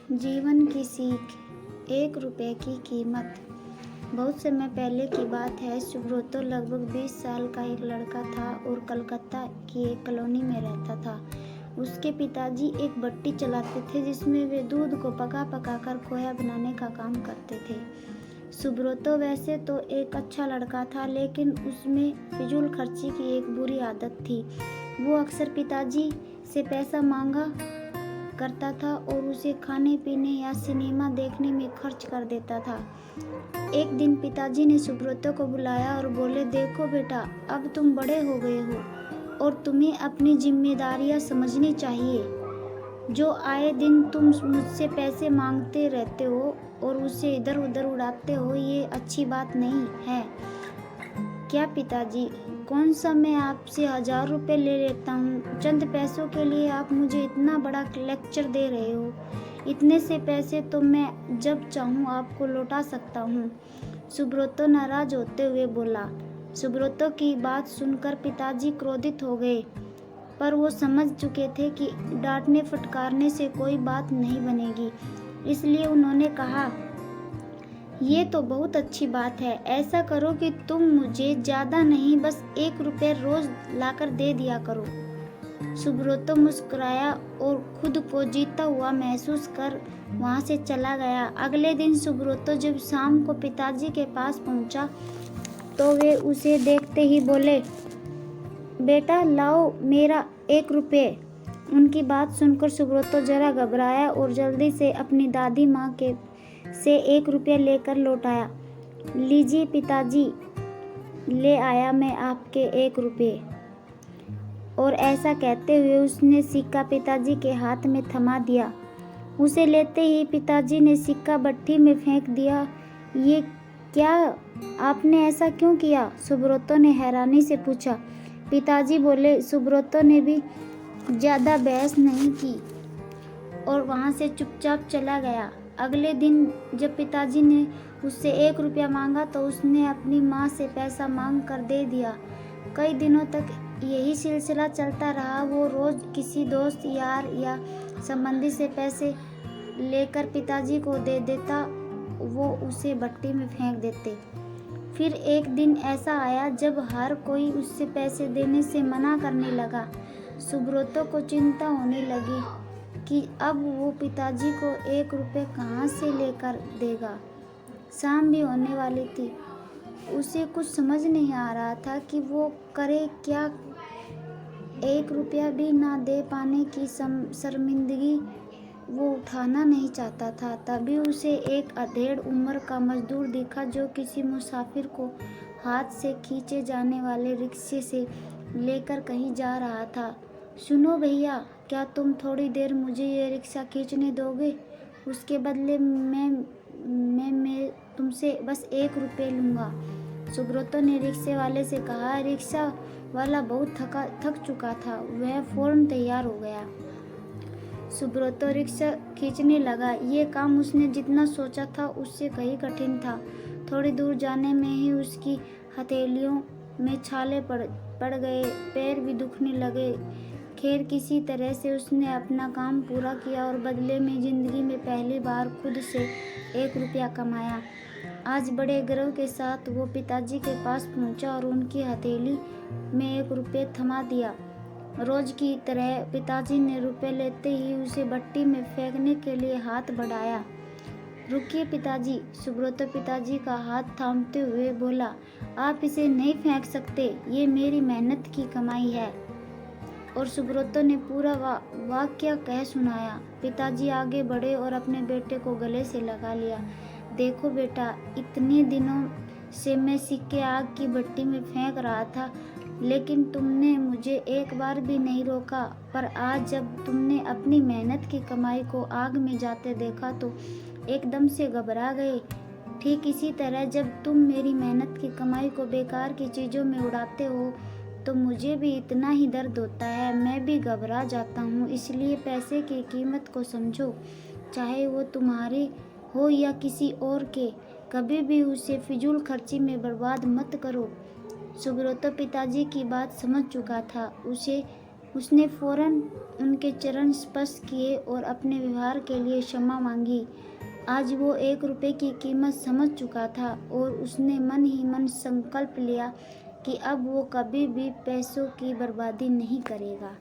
जीवन की सीख। 1 रुपये की कीमत। बहुत समय पहले की बात है। सुब्रतो लगभग 20 साल का एक लड़का था और कलकत्ता की एक कॉलोनी में रहता था। उसके पिताजी एक भट्टी चलाते थे जिसमें वे दूध को पका पका कर खोया बनाने का काम करते थे। सुब्रतो वैसे तो एक अच्छा लड़का था, लेकिन उसमें फिजूल खर्ची की एक बुरी आदत थी। वो अक्सर पिताजी से पैसा मांगा करता था और उसे खाने पीने या सिनेमा देखने में खर्च कर देता था। एक दिन पिताजी ने सुब्रतो को बुलाया और बोले, देखो बेटा, अब तुम बड़े हो गए हो और तुम्हें अपनी जिम्मेदारियां समझनी चाहिए। जो आए दिन तुम मुझसे पैसे मांगते रहते हो और उसे इधर उधर उड़ाते हो, ये अच्छी बात नहीं है। क्या पिताजी, कौन सा मैं आपसे 1000 रुपये ले लेता हूँ? चंद पैसों के लिए आप मुझे इतना बड़ा लेक्चर दे रहे हो। इतने से पैसे तो मैं जब चाहूँ आपको लौटा सकता हूँ। सुब्रतो नाराज होते हुए बोला। सुब्रतो की बात सुनकर पिताजी क्रोधित हो गए, पर वो समझ चुके थे कि डांटने फटकारने से कोई बात नहीं बनेगी। इसलिए उन्होंने कहा, ये तो बहुत अच्छी बात है। ऐसा करो कि तुम मुझे ज़्यादा नहीं, बस 1 रुपये रोज लाकर दे दिया करो। सुब्रतो मुस्कुराया और खुद को जीता हुआ महसूस कर वहाँ से चला गया। अगले दिन सुब्रतो जब शाम को पिताजी के पास पहुँचा तो वे उसे देखते ही बोले, बेटा लाओ मेरा 1 रुपये। उनकी बात सुनकर सुब्रतो जरा घबराया और जल्दी से अपनी दादी माँ के से 1 रुपया लेकर लौट आया। लीजिए पिताजी, ले आया मैं आपके 1 रुपये। और ऐसा कहते हुए उसने सिक्का पिताजी के हाथ में थमा दिया। उसे लेते ही पिताजी ने सिक्का भट्टी में फेंक दिया। ये क्या, आपने ऐसा क्यों किया? सुब्रतो ने हैरानी से पूछा। पिताजी बोले। सुब्रतो ने भी ज़्यादा बहस नहीं की और वहाँ से चुपचाप चला गया। अगले दिन जब पिताजी ने उससे 1 रुपया मांगा तो उसने अपनी माँ से पैसा मांग कर दे दिया। कई दिनों तक यही सिलसिला चलता रहा। वो रोज़ किसी दोस्त, यार या संबंधी से पैसे लेकर पिताजी को दे देता, वो उसे भट्टी में फेंक देते। फिर एक दिन ऐसा आया जब हर कोई उससे पैसे देने से मना करने लगा। सुब्रतो को चिंता होने लगी कि अब वो पिताजी को 1 रुपये कहाँ से लेकर देगा। शाम भी होने वाली थी। उसे कुछ समझ नहीं आ रहा था कि वो करे क्या। 1 रुपया भी ना दे पाने की शर्मिंदगी वो उठाना नहीं चाहता था। तभी उसे एक अधेड़ उम्र का मजदूर दिखा जो किसी मुसाफिर को हाथ से खींचे जाने वाले रिक्शे से लेकर कहीं जा रहा था। सुनो भैया, क्या तुम थोड़ी देर मुझे ये रिक्शा खींचने दोगे? उसके बदले मैं तुमसे बस 1 रुपये लूँगा। सुब्रतो ने रिक्शे वाले से कहा। रिक्शा वाला बहुत थक चुका था। वह फौरन तैयार हो गया। सुब्रतो रिक्शा खींचने लगा। ये काम उसने जितना सोचा था उससे कहीं कठिन था। थोड़ी दूर जाने में ही उसकी हथेलियों में छाले पड़ गए, पैर भी दुखने लगे। खैर, किसी तरह से उसने अपना काम पूरा किया और बदले में जिंदगी में पहली बार खुद से 1 रुपया कमाया। आज बड़े गर्व के साथ वो पिताजी के पास पहुंचा और उनकी हथेली में 1 रुपये थमा दिया। रोज की तरह पिताजी ने रुपये लेते ही उसे भट्टी में फेंकने के लिए हाथ बढ़ाया। रुकिए पिताजी, सुब्रतो पिताजी का हाथ थामते हुए बोला, आप इसे नहीं फेंक सकते, ये मेरी मेहनत की कमाई है। और सुब्रतो ने पूरा वाक्य कह सुनाया। पिताजी आगे बढ़े और अपने बेटे को गले से लगा लिया। देखो बेटा, इतने दिनों से मैं सिक्के आग की भट्टी में फेंक रहा था, लेकिन तुमने मुझे एक बार भी नहीं रोका। पर आज जब तुमने अपनी मेहनत की कमाई को आग में जाते देखा तो एकदम से घबरा गए। ठीक इसी तरह जब तुम मेरी मेहनत की कमाई को बेकार की चीज़ों में उड़ाते हो तो मुझे भी इतना ही दर्द होता है। मैं भी घबरा जाता हूँ। इसलिए पैसे की कीमत को समझो, चाहे वो तुम्हारे हो या किसी और के। कभी भी उसे फिजूल खर्ची में बर्बाद मत करो। सुब्रतो पिताजी की बात समझ चुका था। उसने फौरन उनके चरण स्पर्श किए और अपने व्यवहार के लिए क्षमा मांगी। आज वो 1 रुपये की कीमत समझ चुका था और उसने मन ही मन संकल्प लिया कि अब वो कभी भी पैसों की बर्बादी नहीं करेगा।